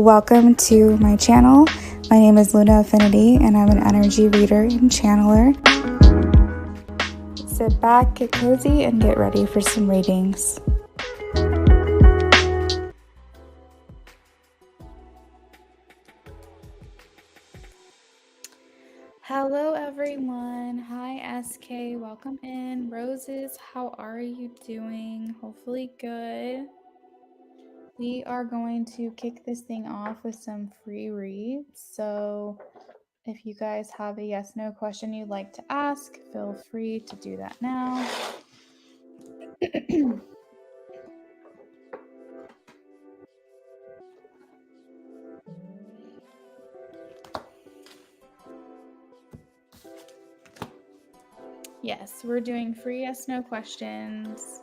Welcome to my channel. My name is Luna Affinity and I'm an energy reader and channeler. Sit back, get cozy, and get ready for some readings. Hello everyone. Hi SK, welcome in. Roses, how are you doing? Hopefully good. We are going to kick this thing off with some free reads. So if you guys have a yes no question you'd like to ask, feel free to do that now. Yes, we're doing free yes no questions.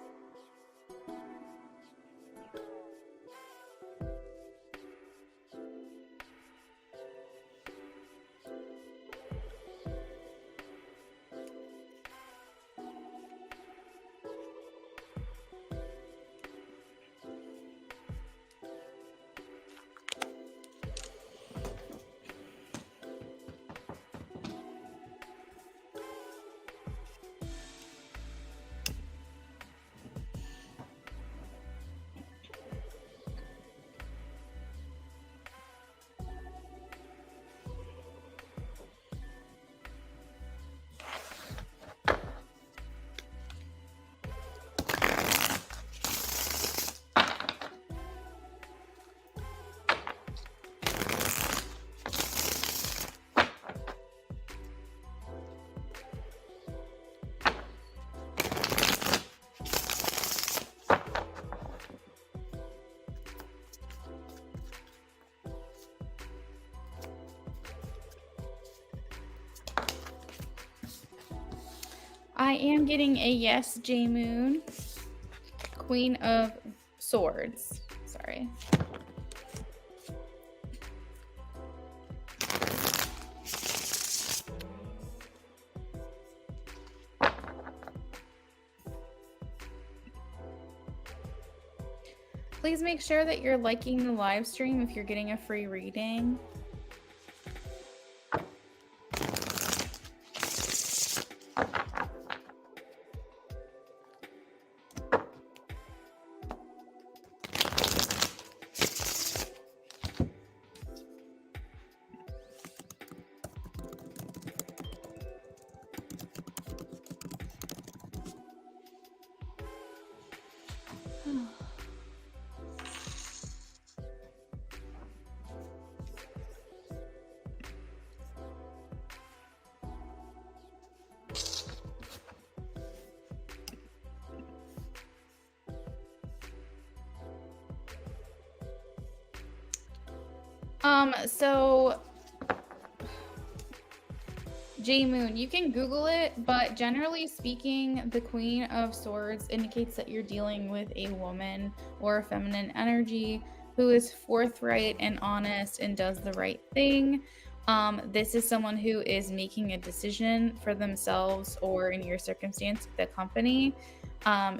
I am getting a yes, J Moon. Queen of Swords. Sorry. Please make sure that you're liking the live stream if you're getting a free reading. So J Moon, you can Google it, but generally speaking, the Queen of Swords indicates that you're dealing with a woman or a feminine energy who is forthright and honest and does the right thing. This is someone who is making a decision for themselves, or in your circumstance, the company,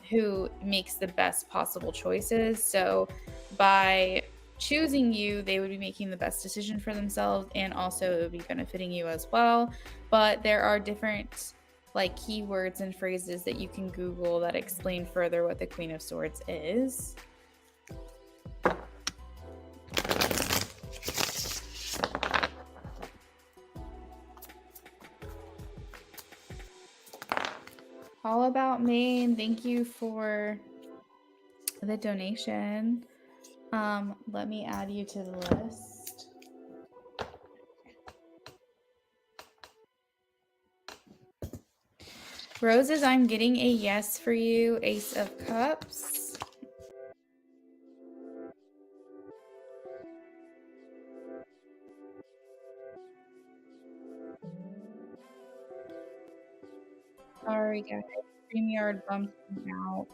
who makes the best possible choices. So by choosing you, they would be making the best decision for themselves, and also it would be benefiting you as well. But there are different like keywords and phrases that you can Google that explain further what the Queen of Swords is. All About Maine, thank you for the donation. Let me add you to the list. Roses, I'm getting a yes for you. Ace of Cups. Sorry guys, StreamYard bumped me out.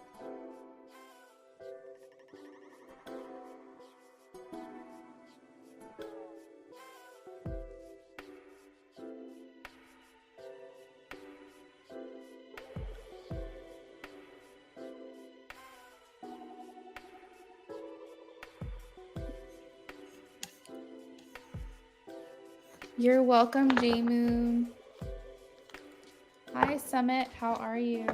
You're welcome, J Moon. Hi, Summit. How are you?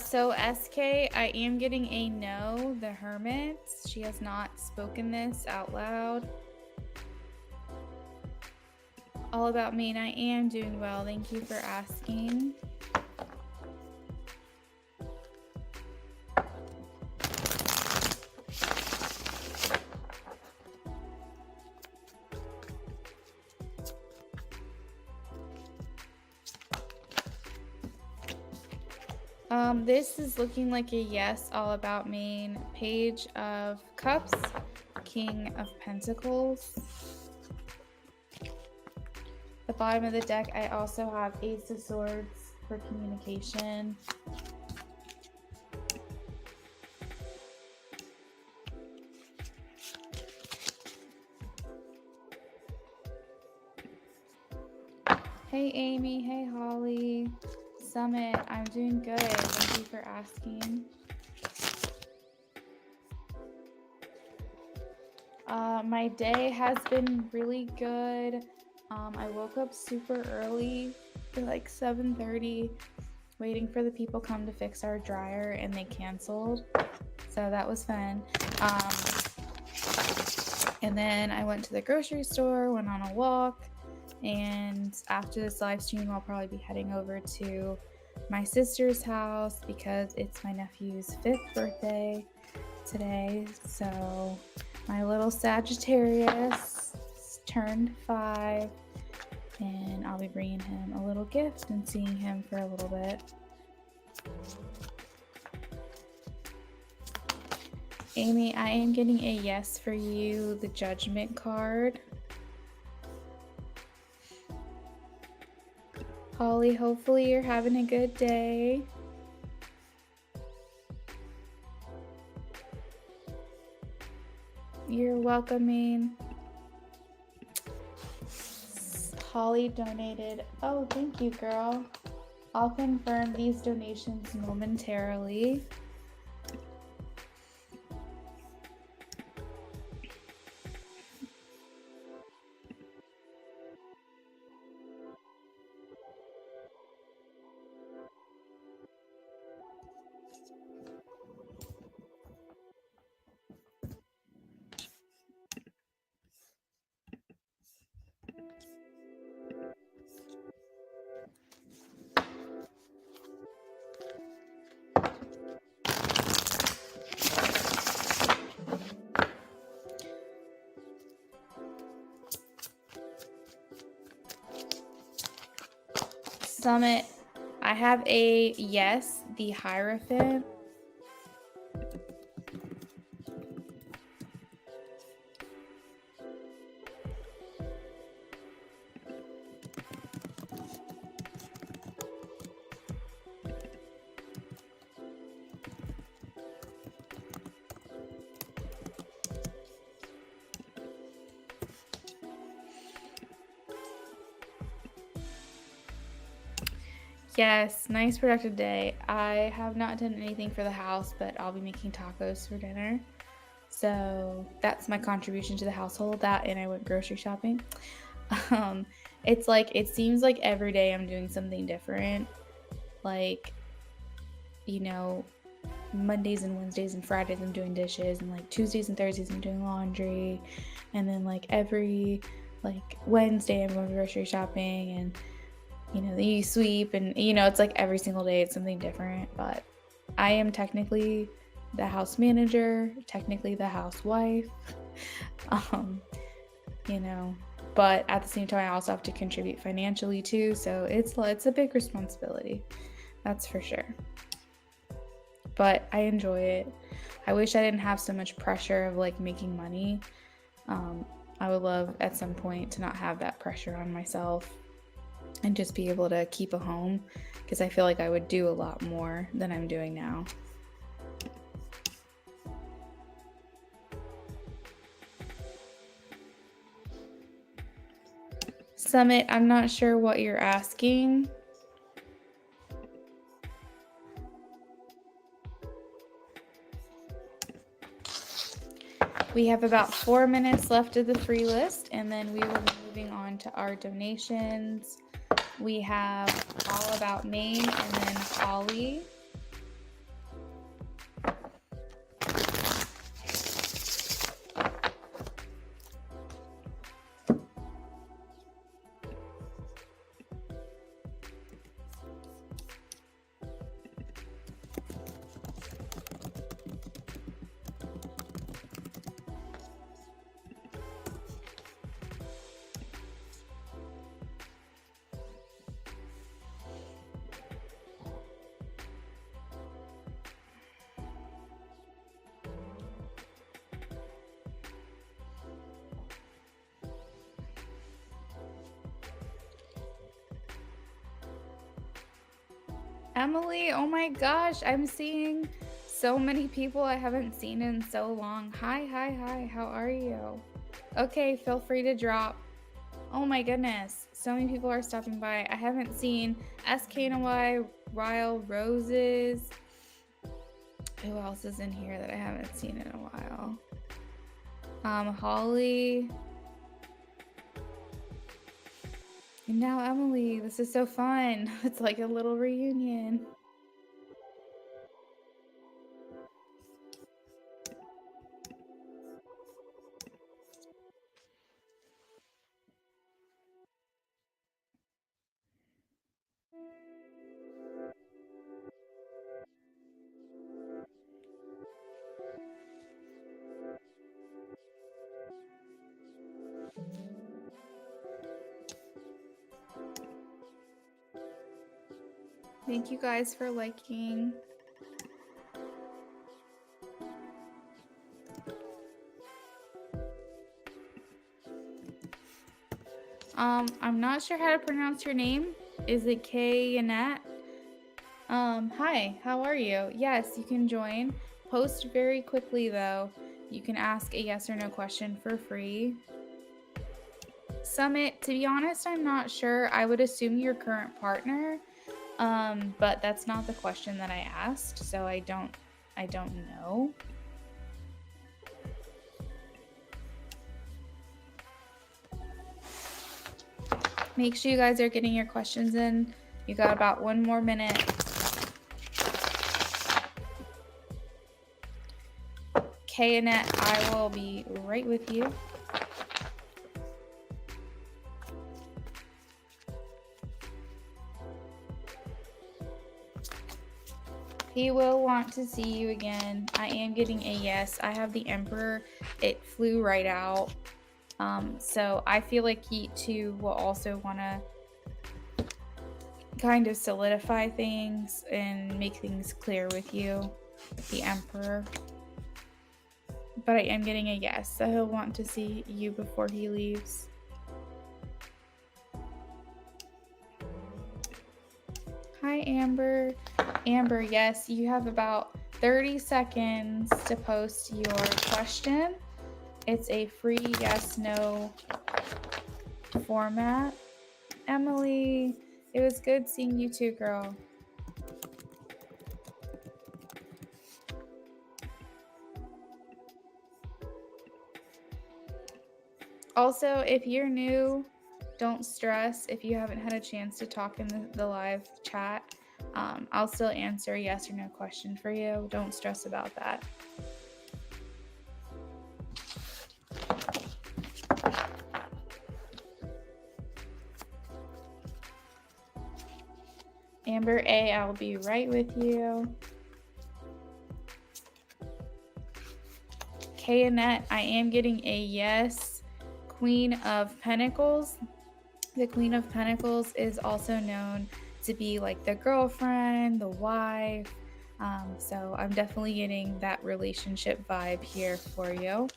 So SK, I am getting a no, the Hermit. She has not spoken this out loud. All about me, and I am doing well. Thank you for asking. This is looking like a yes, all about me. Page of Cups, King of Pentacles. The bottom of the deck, I also have Ace of Swords for communication. Hey Amy, hey Holly. Summit, I'm doing good. Thank you for asking. My day has been really good. I woke up super early, like 7:30, waiting for the people come to fix our dryer, and they canceled. So that was fun. And then I went to the grocery store, went on a walk, and after this live stream, I'll probably be heading over to my sister's house because it's my nephew's 5th birthday today. So my little Sagittarius turned 5, and I'll be bringing him a little gift and seeing him for a little bit. Amy, I am getting a yes for you, the Judgment card. Holly, hopefully you're having a good day. You're welcoming. Holly donated. Oh, thank you, girl. I'll confirm these donations momentarily. Summit, I have a yes, the Hierophant. Yes, nice productive day. I have not done anything for the house, but I'll be making tacos for dinner. So that's my contribution to the household. That, and I went grocery shopping. It's like, it seems like every day I'm doing something different. Like, you know, Mondays and Wednesdays and Fridays I'm doing dishes, and like Tuesdays and Thursdays I'm doing laundry, and then like every like Wednesday I'm going grocery shopping, and you know, you sweep, and you know, it's like every single day it's something different. But I am technically the house manager, technically the housewife. You know, but at the same time I also have to contribute financially too, so it's a big responsibility, that's for sure. But I enjoy it. I wish I didn't have so much pressure of like making money. I would love at some point to not have that pressure on myself. and just be able to keep a home, because I feel like I would do a lot more than I'm doing now. Summit, I'm not sure what you're asking. We have about 4 minutes left of the free list, and then we will be moving on to our donations. We have All About Maine and then Holly. Emily, oh my gosh, I'm seeing so many people I haven't seen in so long. Hi, how are you? Okay, feel free to drop. Oh my goodness, so many people are stopping by. I haven't seen SK in a while, Ryle Roses. Who else is in here that I haven't seen in a while? Holly. And now Emily. This is so fun. It's like a little reunion. Thank you guys for liking. I'm not sure how to pronounce your name. Is it K-Annette? Hi, how are you? Yes, you can join. Post very quickly though. You can ask a yes or no question for free. Summit, to be honest, I'm not sure. I would assume your current partner, but that's not the question that I asked, so I don't know. Make sure you guys are getting your questions in. You got about 1 more minute. K-Annette, I will be right with you. He will want to see you again. I am getting a yes. I have the Emperor. It flew right out. So I feel like he too will also want to kind of solidify things and make things clear with you, the Emperor. But I am getting a yes, so he'll want to see you before he leaves. Hi, Amber. Amber, yes, you have about 30 seconds to post your question. It's a free yes/no format. Emily, it was good seeing you too, girl. Also, if you're new, don't stress if you haven't had a chance to talk in the live chat. I'll still answer a yes or no question for you. Don't stress about that. Amber A, I'll be right with you. K-Annette, I am getting a yes. Queen of Pentacles. The Queen of Pentacles is also known to be like the girlfriend, the wife. So I'm definitely getting that relationship vibe here for you.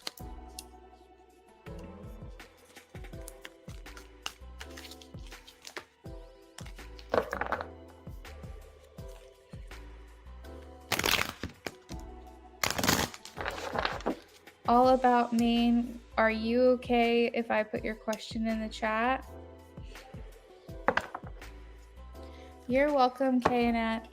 All About Maine, are you okay if I put your question in the chat? You're welcome, Kayanette.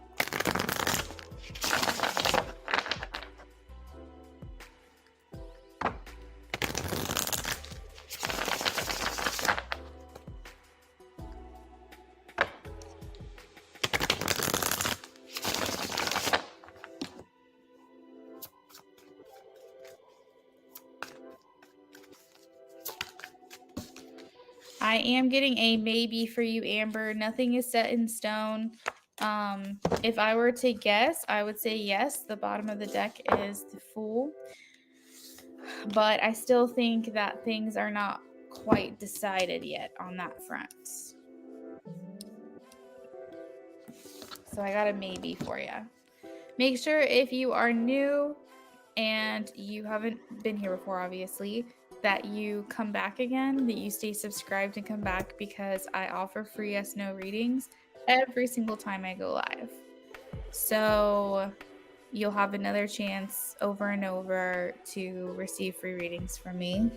I am getting a maybe for you, Amber. Nothing is set in stone. If I were to guess, I would say yes. The bottom of the deck is the Fool. But I still think that things are not quite decided yet on that front. So I got a maybe for you. Make sure if you are new and you haven't been here before, obviously, that you come back again, that you stay subscribed and come back, because I offer free yes no readings every single time I go live. So you'll have another chance over and over to receive free readings from me.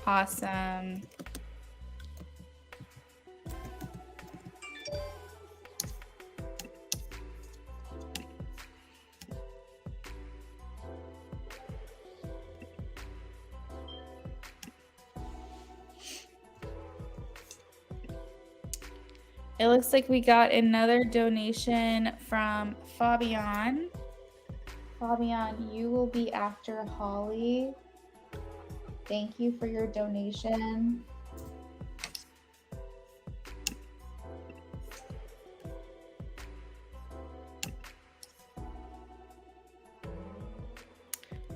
Awesome. It looks like we got another donation from Fabian. Fabian, you will be after Holly. Thank you for your donation.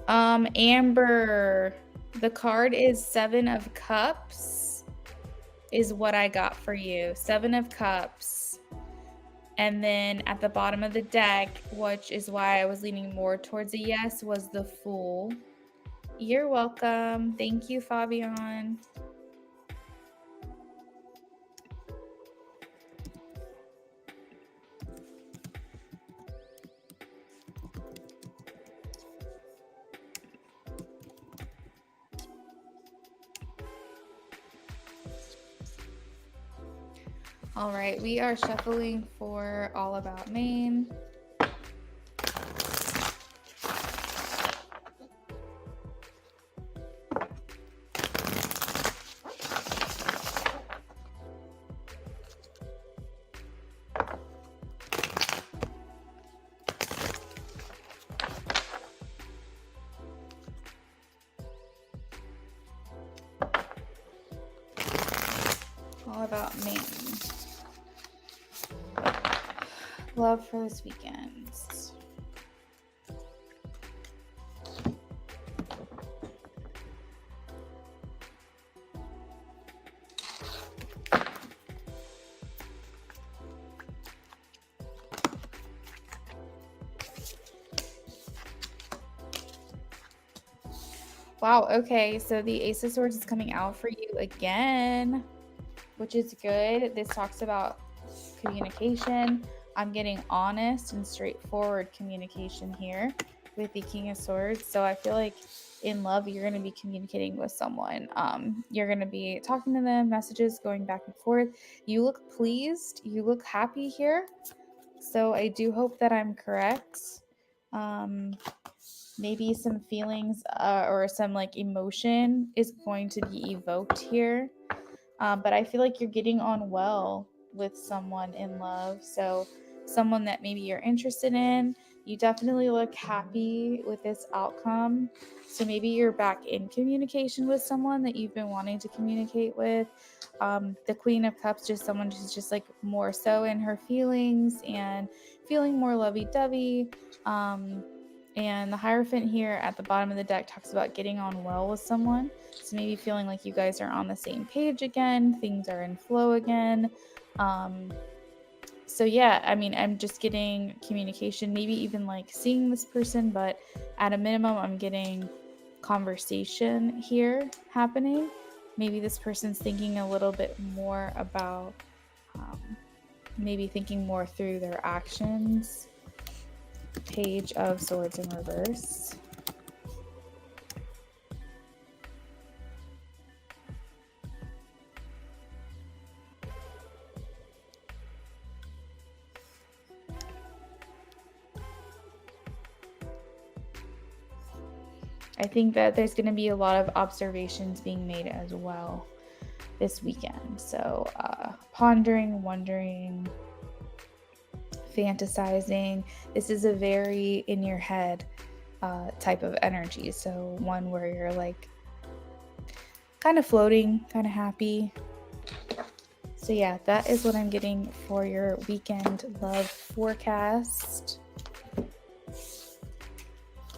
Amber, the card is 7 of Cups is what I got for you. 7 of Cups. And then at the bottom of the deck, which is why I was leaning more towards a yes, was the Fool. You're welcome. Thank you, Fabian. All right, we are shuffling for All About Maine. All About Maine. Love for this weekend. Wow, okay, so the Ace of Swords is coming out for you again, which is good. This talks about communication. I'm getting honest and straightforward communication here with the King of Swords. So I feel like in love, you're going to be communicating with someone. You're going to be talking to them, messages going back and forth. You look pleased. You look happy here. So I do hope that I'm correct. Maybe some feelings or some like emotion is going to be evoked here. But I feel like you're getting on well with someone in love. So someone that maybe you're interested in, you definitely look happy with this outcome. So maybe you're back in communication with someone that you've been wanting to communicate with. The Queen of Cups, just someone who's just like more so in her feelings and feeling more lovey-dovey. And the Hierophant here at the bottom of the deck talks about getting on well with someone. So maybe feeling like you guys are on the same page again, things are in flow again. So yeah, I mean, I'm just getting communication, maybe even like seeing this person, but at a minimum, I'm getting conversation here happening. Maybe this person's thinking a little bit more about maybe thinking more through their actions. Page of Swords in reverse. I think that there's going to be a lot of observations being made as well this weekend. So pondering, wondering, fantasizing. This is a very in your head type of energy. So one where you're like kind of floating, kind of happy. So yeah, that is what I'm getting for your weekend love forecast.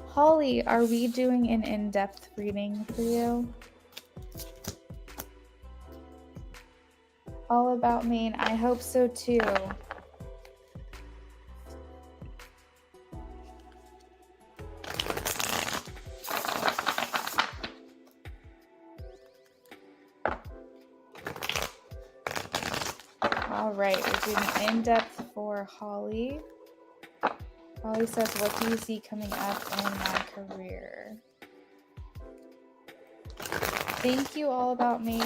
Holly, are we doing an in-depth reading for you? All about Maine. I hope so too. All right, we're doing in-depth for Holly. Holly says, what do you see coming up in my career? Thank you, All About Maine.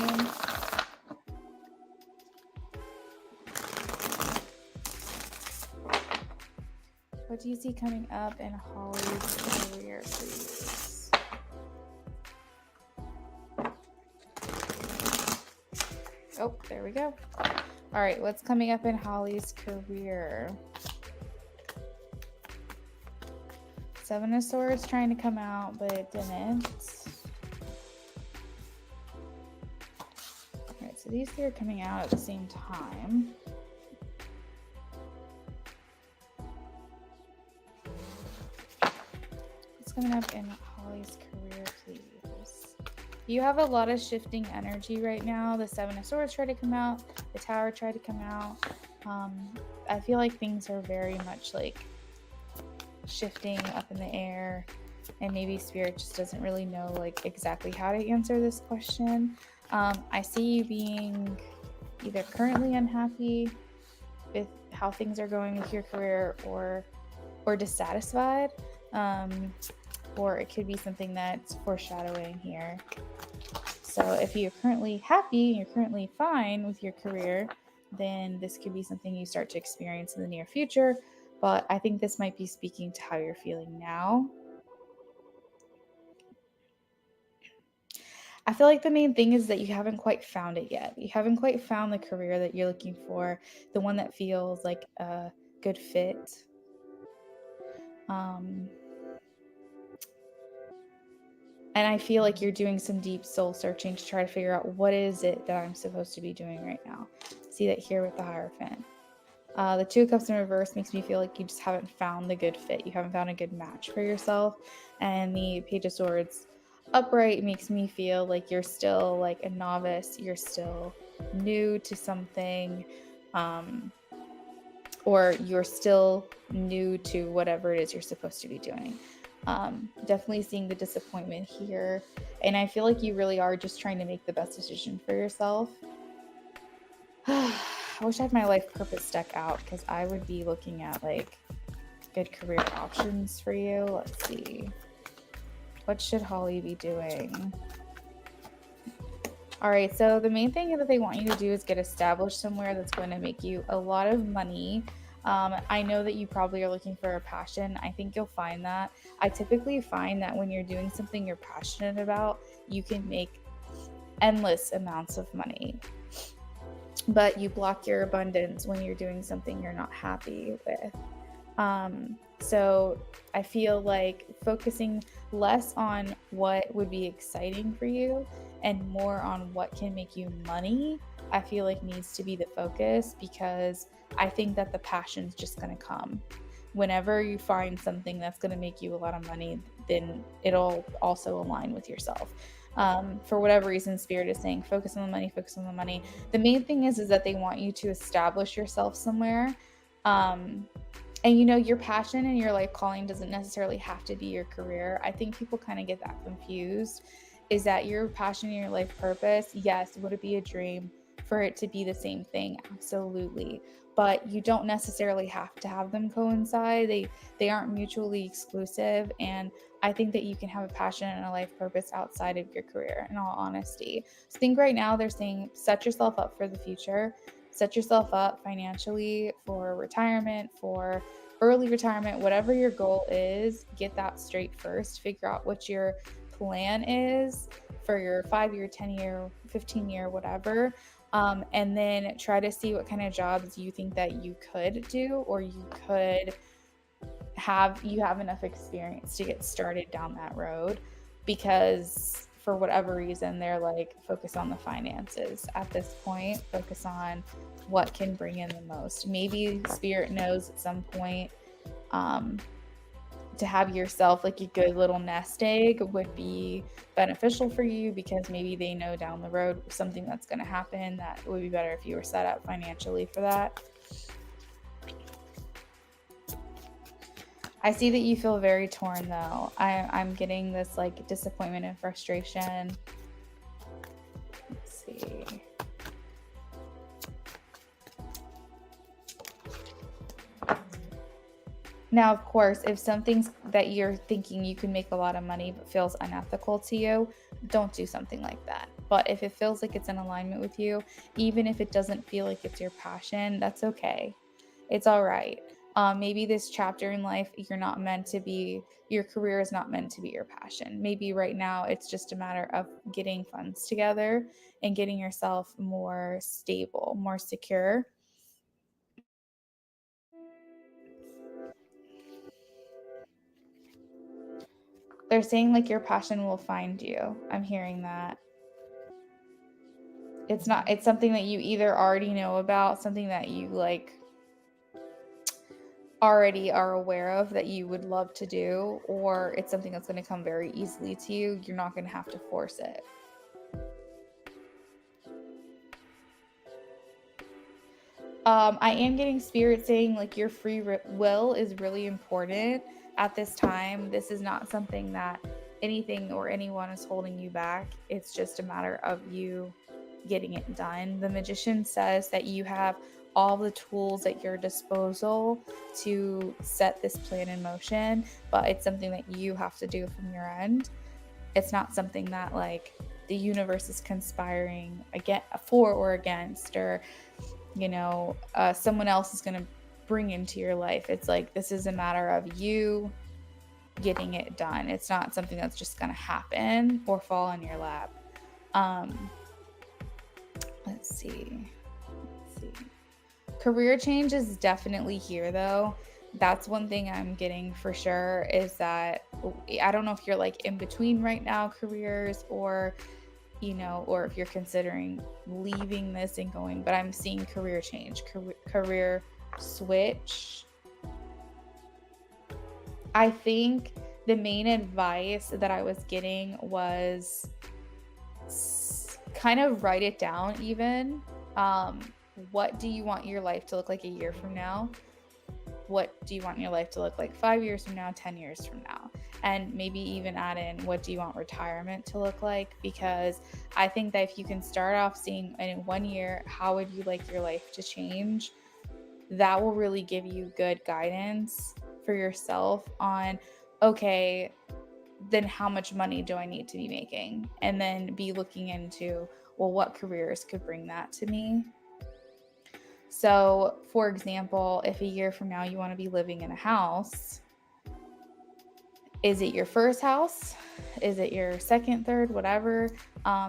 What do you see coming up in Holly's career, please? Oh, there we go. All right, what's coming up in Holly's career? Seven of Swords trying to come out, but it didn't. All right, so these three are coming out at the same time. What's coming up in Holly's career, please? You have a lot of shifting energy right now. The Seven of Swords tried to come out. The Tower tried to come out. I feel like things are very much like shifting up in the air, and maybe Spirit just doesn't really know like exactly how to answer this question. I see you being either currently unhappy with how things are going with your career, or dissatisfied, or it could be something that's foreshadowing here. So if you're currently happy, you're currently fine with your career, then this could be something you start to experience in the near future. But I think this might be speaking to how you're feeling now. I feel like the main thing is that you haven't quite found it yet. You haven't quite found the career that you're looking for, the one that feels like a good fit. And I feel like you're doing some deep soul searching to try to figure out what is it that I'm supposed to be doing right now. See that here with the Hierophant. The Two of Cups in reverse makes me feel like you just haven't found the good fit. You haven't found a good match for yourself. And the Page of Swords upright makes me feel like you're still like a novice. You're still new to something. Or you're still new to whatever it is you're supposed to be doing. Definitely seeing the disappointment here. And I feel like you really are just trying to make the best decision for yourself. I wish I had my life purpose deck out, because I would be looking at like good career options for you. Let's see. What should Holly be doing? All right, so the main thing that they want you to do is get established somewhere that's going to make you a lot of money. I know that you probably are looking for a passion. I think you'll find that. I typically find that when you're doing something you're passionate about, you can make endless amounts of money. But you block your abundance when you're doing something you're not happy with. So I feel like focusing less on what would be exciting for you and more on what can make you money, I feel like needs to be the focus, because I think that the passion's just going to come. whenever you find something that's going to make you a lot of money, then it'll also align with yourself. For whatever reason, Spirit is saying, focus on the money, focus on the money. The main thing is that they want you to establish yourself somewhere. And your passion and your life calling doesn't necessarily have to be your career. I think people kind of get that confused. Is that your passion and your life purpose? Yes. Would it be a dream for it to be the same thing? Absolutely. But you don't necessarily have to have them coincide. They aren't mutually exclusive. And I think that you can have a passion and a life purpose outside of your career, in all honesty. So I think right now they're saying set yourself up for the future. Set yourself up financially for retirement, for early retirement, whatever your goal is, get that straight first. Figure out what your plan is for your 5-year, 10-year, 15-year, whatever. And then try to see what kind of jobs you think that you could do, or you have enough experience to get started down that road, because for whatever reason they're like, focus on the finances at this point, focus on what can bring in the most. Maybe Spirit knows at some point to have yourself like a good little nest egg would be beneficial for you, because maybe they know down the road something that's going to happen that would be better if you were set up financially for that. I see that you feel very torn though. I'm getting this like disappointment and frustration. Let's see. Now, of course, if something's that you're thinking you can make a lot of money but feels unethical to you, don't do something like that. But if it feels like it's in alignment with you, even if it doesn't feel like it's your passion, that's okay. It's all right. Maybe this chapter in life, your career is not meant to be your passion. Maybe right now it's just a matter of getting funds together and getting yourself more stable, more secure. They're saying like your passion will find you. I'm hearing that. It's something that you either already know about, something that you like already are aware of that you would love to do, or it's something that's going to come very easily to you. You're not going to have to force it. I am getting Spirit saying like your free will is really important at this time. This is not something that anything or anyone is holding you back. It's just a matter of you getting it done. The Magician says that you have all the tools at your disposal to set this plan in motion, but it's something that you have to do from your end. It's not something that like the universe is conspiring for or against, or someone else is going to bring into your life. It's like, this is a matter of you getting it done. It's not something that's just going to happen or fall in your lap. Let's see. Career change is definitely here though. That's one thing I'm getting for sure, is that I don't know if you're like in between right now careers, or or if you're considering leaving this and going, but I'm seeing career change, career switch. I think the main advice that I was getting was kind of write it down even. What do you want your life to look like a year from now? What do you want your life to look like 5 years from now, 10 years from now? And maybe even add in, what do you want retirement to look like? Because I think that if you can start off seeing in 1 year, how would you like your life to change? That will really give you good guidance for yourself on, okay, then how much money do I need to be making? And then be looking into, well, what careers could bring that to me? So, for example, if a year from now you want to be living in a house, is it your first house? Is it your second, third, whatever?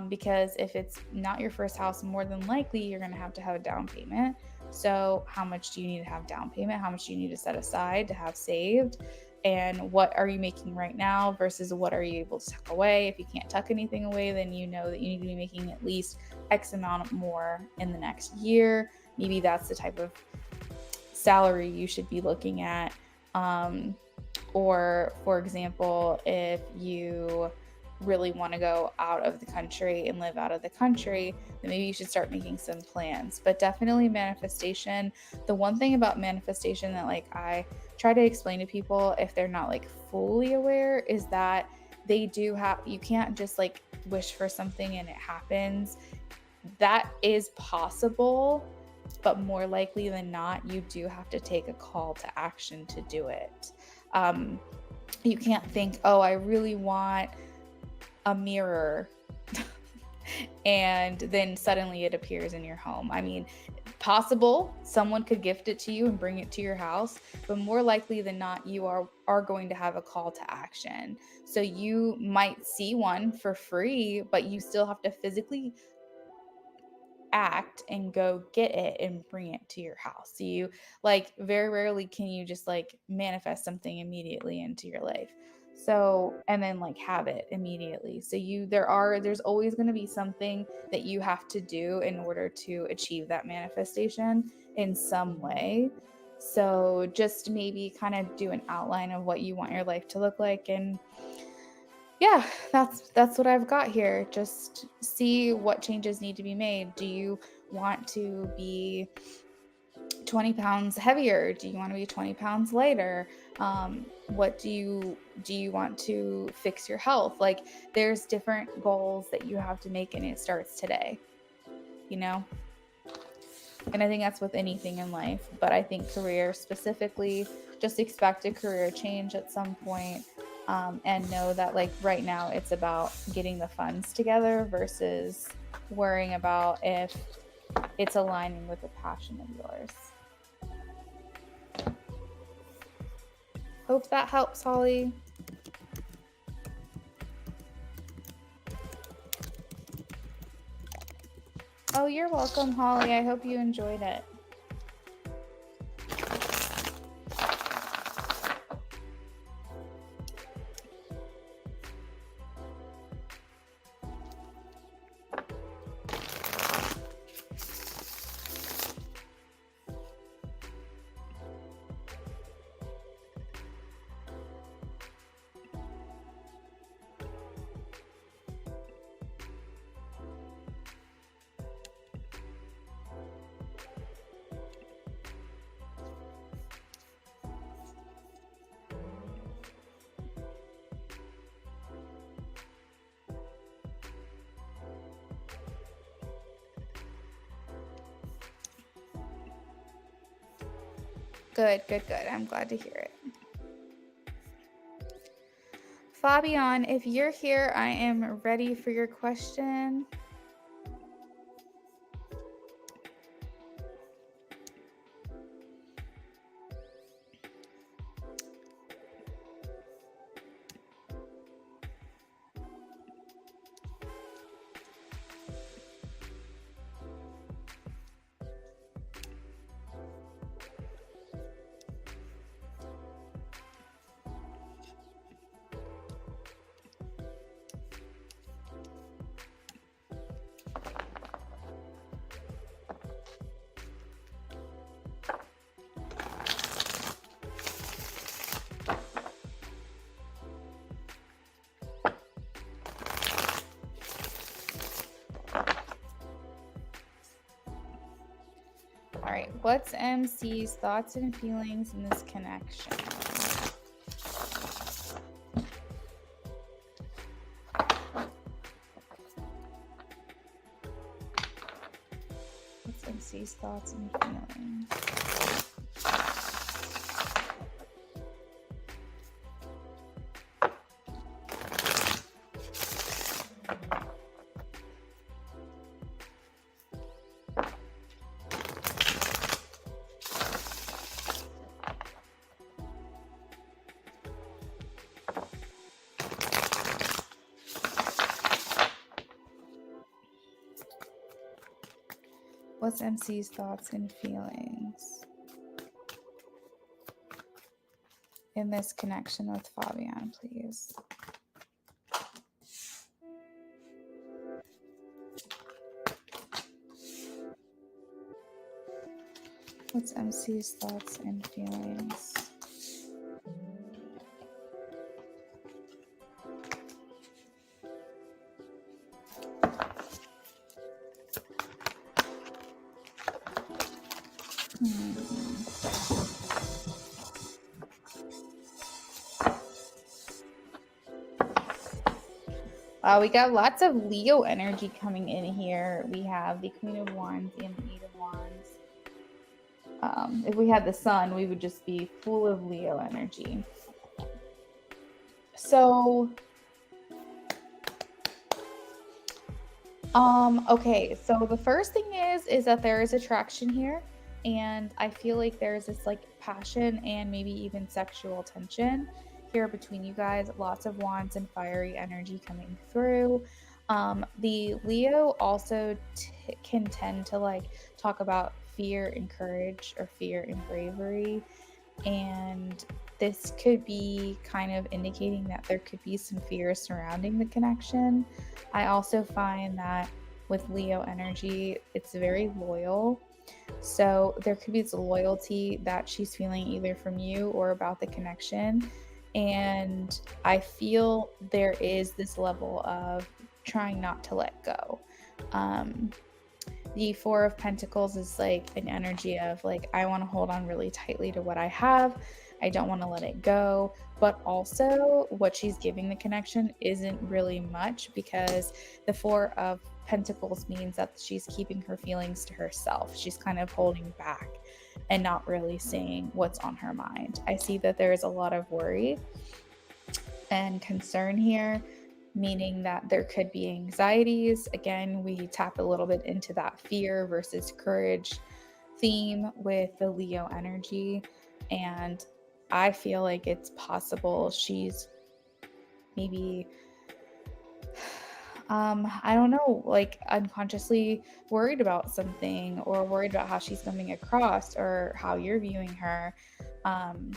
Because if it's not your first house, more than likely you're going to have a down payment. So how much do you need to have down payment? How much do you need to set aside to have saved? And what are you making right now versus what are you able to tuck away? If you can't tuck anything away, then you know that you need to be making at least X amount more in the next year. Maybe that's the type of salary you should be looking at. Or, for example, if you really want to go out of the country and live out of the country, then maybe you should start making some plans. But definitely manifestation. The one thing about manifestation that like I try to explain to people if they're not like fully aware is that they do have, you can't just like wish for something and it happens. That is possible, but more likely than not, you do have to take a call to action to do it. You can't think, oh, I really want a mirror and then suddenly it appears in your home. I mean, possible, someone could gift it to you and bring it to your house, but more likely than not, you are going to have a call to action. So you might see one for free, but you still have to physically act and go get it and bring it to your house. So you like very rarely can you just like manifest something immediately into your life. So and then like have it immediately. So there's always going to be something that you have to do in order to achieve that manifestation in some way. So just maybe kind of do an outline of what you want your life to look like, and yeah, that's what I've got here. Just see what changes need to be made. Do you want to be 20 pounds heavier? Do you want to be 20 pounds lighter? What do you want to fix your health? Like there's different goals that you have to make, and it starts today, you know? And I think that's with anything in life, but I think career specifically, just expect a career change at some point. And know that like right now it's about getting the funds together versus worrying about if it's aligning with a passion of yours. Hope that helps, Holly. Oh, you're welcome, Holly. I hope you enjoyed it. Good. I'm glad to hear it. Fabian, if you're here, I am ready for your question. All right, what's MC's thoughts and feelings in this connection? What's MC's thoughts and feelings? What's MC's thoughts and feelings in this connection with Fabian, please? What's MC's thoughts and feelings? Hmm. Wow, we got lots of Leo energy coming in here. We have the Queen of Wands and the Eight of Wands. If we had the Sun, we would just be full of Leo energy. So, okay. So the first thing is that there is attraction here, and I feel like there's this like passion and maybe even sexual tension here between you guys. Lots of wands and fiery energy coming through. The Leo also can tend to like talk about fear and courage or fear and bravery, and this could be kind of indicating that there could be some fear surrounding the connection. I also find that with Leo energy, it's very loyal. So there could be this loyalty that she's feeling either from you or about the connection. And I feel there is this level of trying not to let go. Um, the Four of Pentacles is like an energy of like, I want to hold on really tightly to what I have. I don't want to let it go. But also, what she's giving the connection isn't really much, because the Four of Pentacles means that she's keeping her feelings to herself. She's kind of holding back and not really saying what's on her mind. I see that there is a lot of worry and concern here, meaning that there could be anxieties. Again, we tap a little bit into that fear versus courage theme with the Leo energy. And I feel like it's possible she's maybe, I don't know, like unconsciously worried about something, or worried about how she's coming across or how you're viewing her. Um,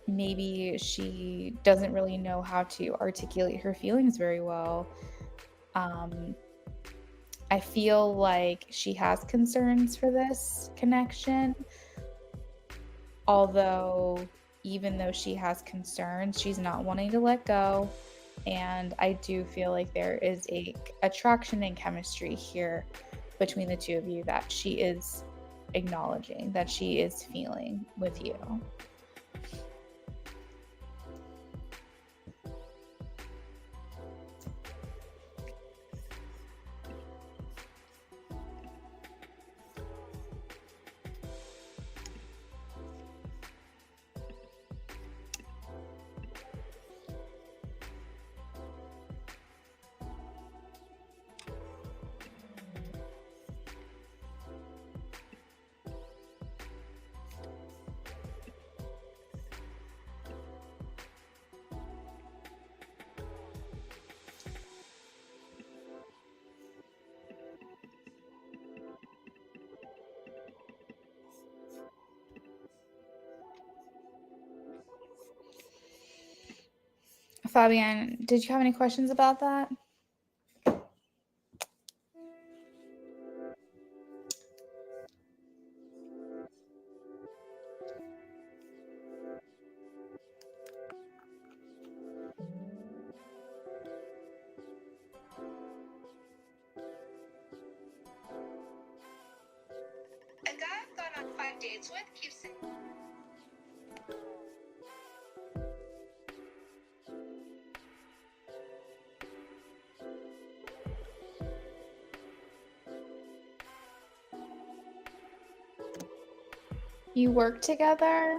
Maybe she doesn't really know how to articulate her feelings very well. Um, I feel like she has concerns for this connection, although even though she has concerns, she's not wanting to let go. And I do feel like there is a attraction and chemistry here between the two of you that she is acknowledging, that she is feeling with you. Fabian, did you have any questions about that? A guy I've gone on 5 dates with keeps saying. You work together?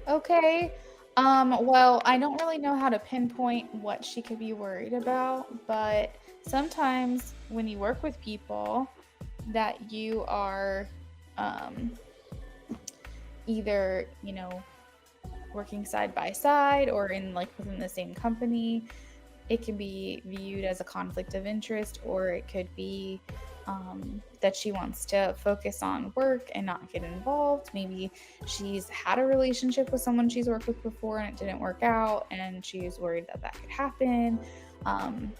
Okay. Well, I don't really know how to pinpoint what she could be worried about, but sometimes when you work with people that you are um, either, working side by side or in like within the same company, it can be viewed as a conflict of interest, or it could be that she wants to focus on work and not get involved. Maybe she's had a relationship with someone she's worked with before and it didn't work out, and she's worried that that could happen. Um,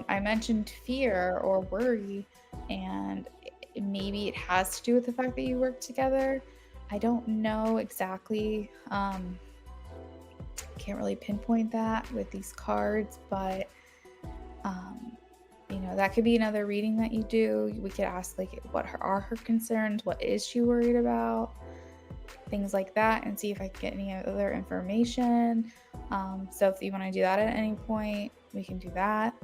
I mentioned fear or worry, and maybe it has to do with the fact that you work together. I don't know exactly. Can't really pinpoint that with these cards, but that could be another reading that you do. We could ask like what are her concerns, what is she worried about, things like that, and see if I can get any other information. So if you want to do that at any point, we can do that.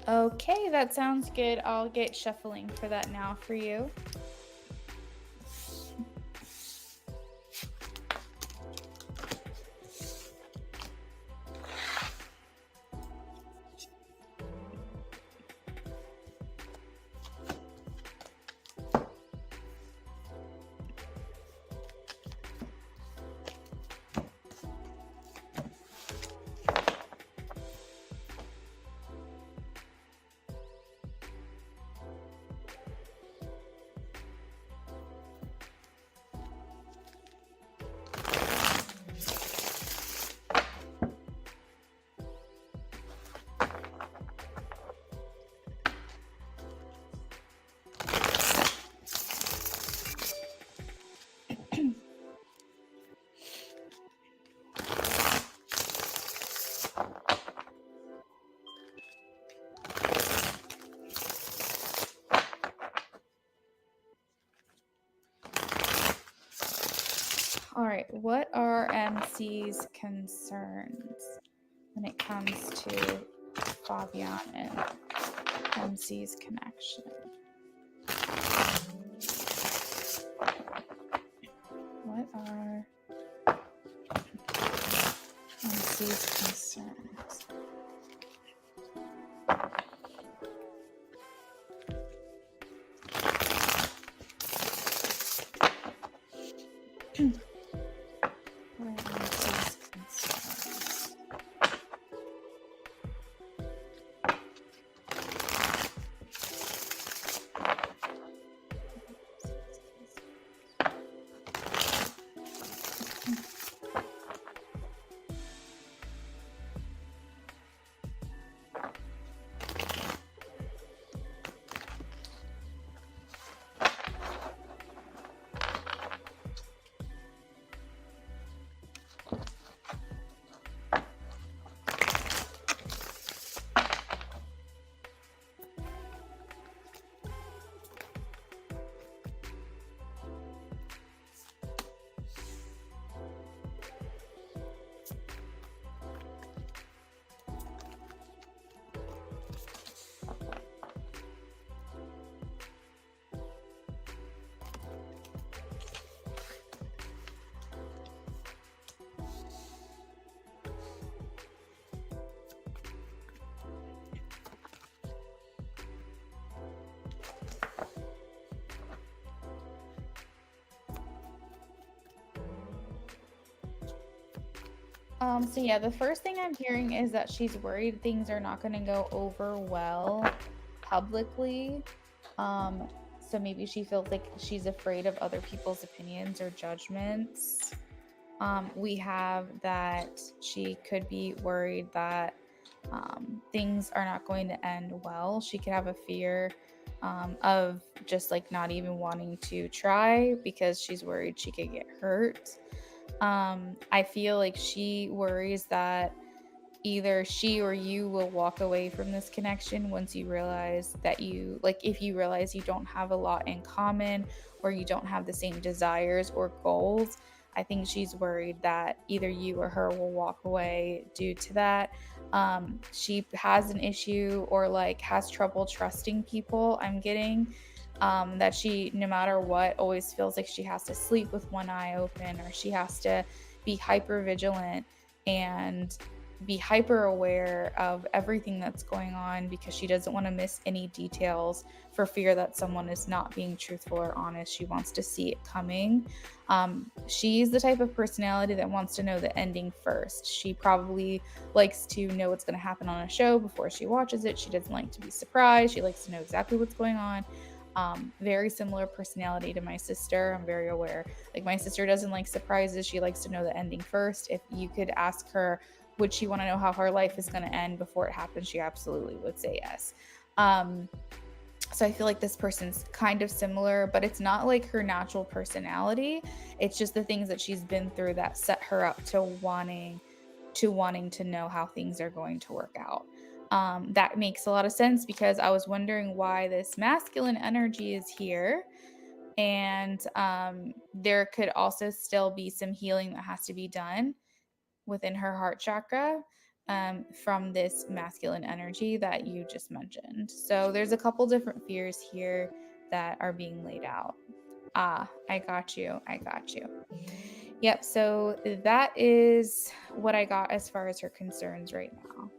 Okay, that sounds good. I'll get shuffling for that now for you. All right, what are MC's concerns when it comes to Fabian and MC's connection? What are MC's concerns? What are MC's concerns? So yeah, the first thing I'm hearing is that she's worried things are not going to go over well publicly. So maybe she feels like she's afraid of other people's opinions or judgments. We have that she could be worried that things are not going to end well. She could have a fear of just like not even wanting to try because she's worried she could get hurt. I feel like she worries that either she or you will walk away from this connection once you realize that if you realize you don't have a lot in common or you don't have the same desires or goals. I think she's worried that either you or her will walk away due to that. She has an issue or like has trouble trusting people, I'm getting. that she, no matter what, always feels like she has to sleep with one eye open, or she has to be hyper vigilant and be hyper aware of everything that's going on because she doesn't want to miss any details for fear that someone is not being truthful or honest. She wants to see it coming. She's the type of personality that wants to know the ending first. She probably likes to know what's going to happen on a show before she watches it. She doesn't like to be surprised. She likes to know exactly what's going on. Very similar personality to my sister. I'm very aware. Like, my sister doesn't like surprises. She likes to know the ending first. If you could ask her, would she want to know how her life is going to end before it happens, she absolutely would say yes. So I feel like this person's kind of similar, but it's not like her natural personality. It's just the things that she's been through that set her up to wanting to know how things are going to work out. That makes a lot of sense because I was wondering why this masculine energy is here. And there could also still be some healing that has to be done within her heart chakra from this masculine energy that you just mentioned. So there's a couple different fears here that are being laid out. Ah, I got you. I got you. Yep. So that is what I got as far as her concerns right now.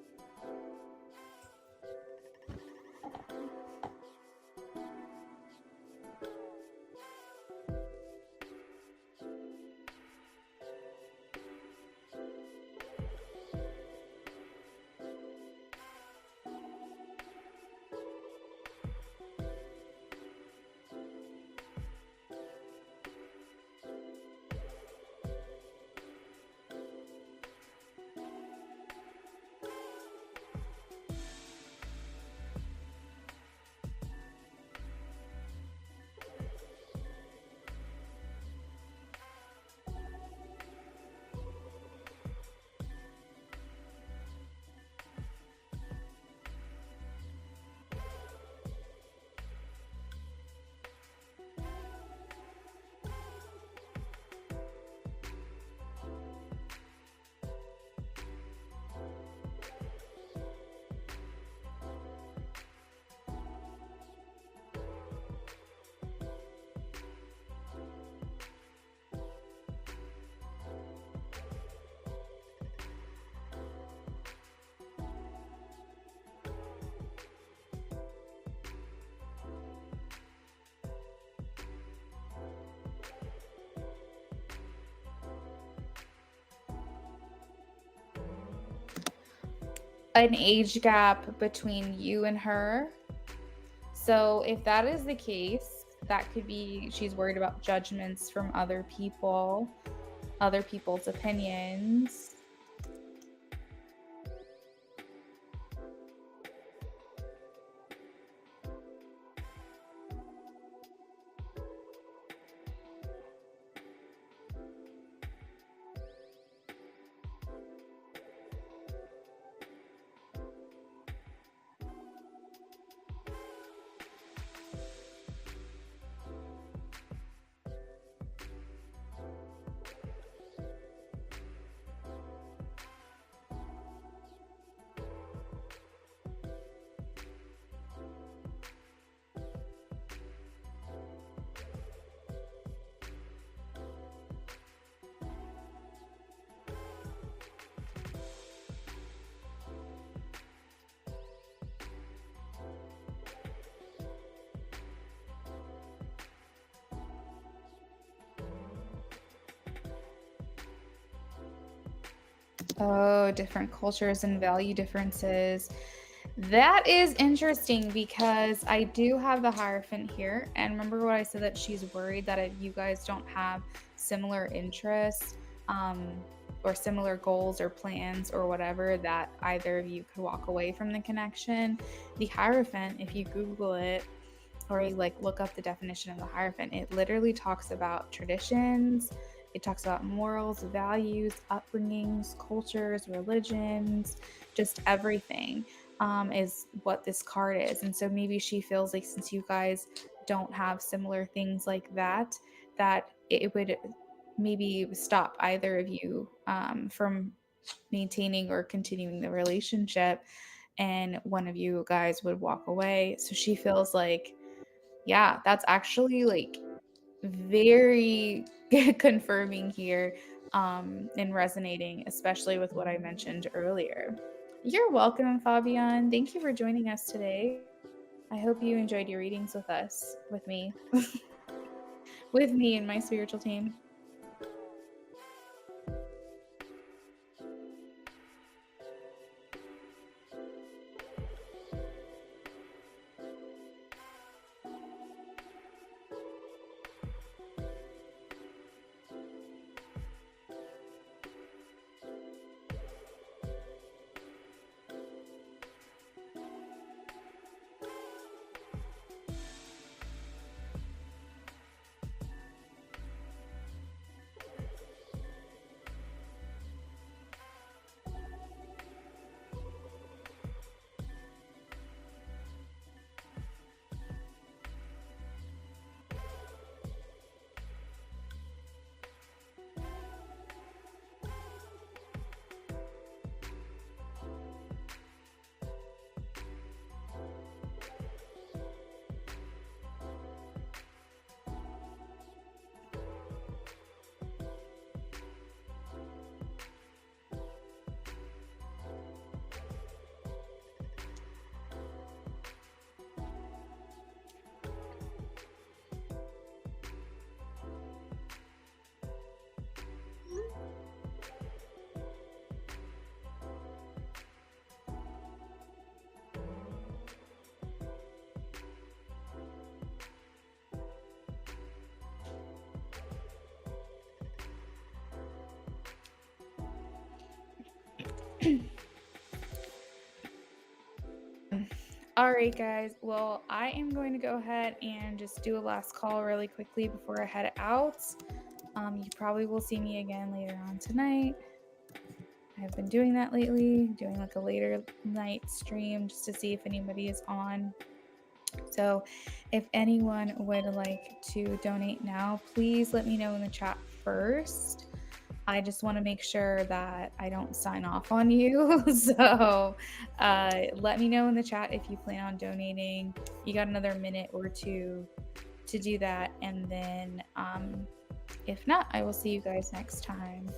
An age gap between you and her. So if that is the case, that could be she's worried about judgments from other people, other people's opinions. Oh, different cultures and value differences. That is interesting because I do have the Hierophant here. And remember what I said, that she's worried that if you guys don't have similar interests or similar goals or plans or whatever, that either of you could walk away from the connection. The Hierophant, if you Google it, or you like look up the definition of the Hierophant, it literally talks about traditions. It talks about morals, values, upbringings, cultures, religions, just everything is what this card is. And so maybe she feels like, since you guys don't have similar things like that, that it would maybe stop either of you from maintaining or continuing the relationship, and one of you guys would walk away. So she feels like Yeah, that's actually like very confirming here, and resonating, especially with what I mentioned earlier. You're welcome, Fabian. Thank you for joining us today. I hope you enjoyed your readings with us, with me, with me and my spiritual team. All right, guys. Well, I am going to go ahead and just do a last call really quickly before I head out. You probably will see me again later on tonight. I've been doing that lately, doing like a later night stream just to see if anybody is on. So if anyone would like to donate now, please let me know in the chat first. I just want to make sure that I don't sign off on you. So let me know in the chat if you plan on donating. You got another minute or two to do that. And then if not, I will see you guys next time.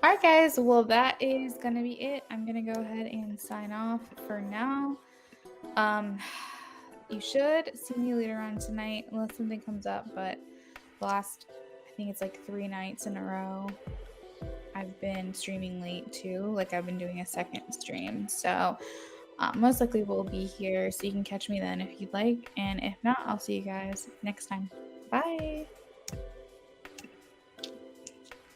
All right, guys. Well, that is going to be it. I'm going to go ahead and sign off for now. You should see me later on tonight unless something comes up, but last, I think it's like 3 nights in a row, I've been streaming late too. Like I've been doing a second stream. So most likely we'll be here, so you can catch me then if you'd like. And if not, I'll see you guys next time. Bye.